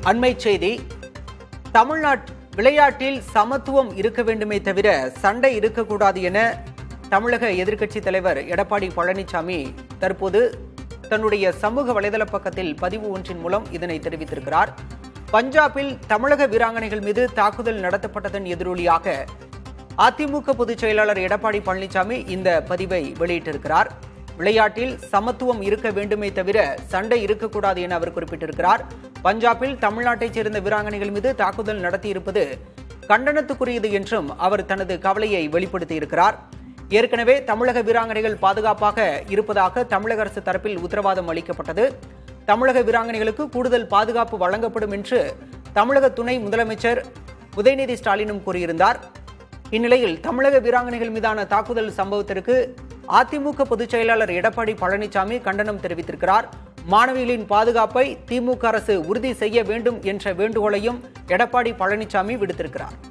அண்மை செய்தி. விளையாட்டில் சமத்துவம் இருக்க வேண்டுமே தவிர சண்டை இருக்கக்கூடாது என தமிழக எதிர்க்கட்சித் தலைவர் எடப்பாடி பழனிசாமி தற்போது தன்னுடைய சமூக வலைதள பக்கத்தில் பதிவு ஒன்றின் மூலம் இதனை தெரிவித்திருக்கிறார். பஞ்சாபில் தமிழக வீராங்கனைகள் மீது தாக்குதல் நடத்தப்பட்டதன் எதிரொலியாக அதிமுக பொதுச் செயலாளர் எடப்பாடி பழனிசாமி இந்த பதிவை வெளியிட்டிருக்கிறார். விளையாட்டில் சமத்துவம் இருக்க வேண்டுமே தவிர சண்டை இருக்கக்கூடாது என அவர் குறிப்பிட்டிருக்கிறார். பஞ்சாபில் தமிழ்நாட்டைச் சேர்ந்த வீராங்கனைகள் மீது தாக்குதல் நடத்தியிருப்பது கண்டனத்துக்குரியது என்றும் அவர் தனது கவலையை வெளிப்படுத்தியிருக்கிறார். ஏற்கனவே தமிழக வீராங்கனைகள் பாதுகாப்பாக இருப்பதாக தமிழக அரசு தரப்பில் உத்தரவாதம் அளிக்கப்பட்டது. தமிழக வீராங்கனைகளுக்கு கூடுதல் பாதுகாப்பு வழங்கப்படும் என்று தமிழக துணை முதலமைச்சர் உதயநிதி ஸ்டாலினும் கூறியிருந்தார். இந்நிலையில் தமிழக வீராங்கனைகள் மீதான தாக்குதல் சம்பவத்திற்கு அதிமுக பொதுச் செயலாளர் எடப்பாடி பழனிசாமி கண்டனம் தெரிவித்திருக்கிறார். மாணவிகளின் பாதுகாப்பை திமுக அரசு உறுதி செய்ய வேண்டும் என்ற வேண்டுகோளையும் எடப்பாடி பழனிசாமி விடுத்திருக்கிறார்.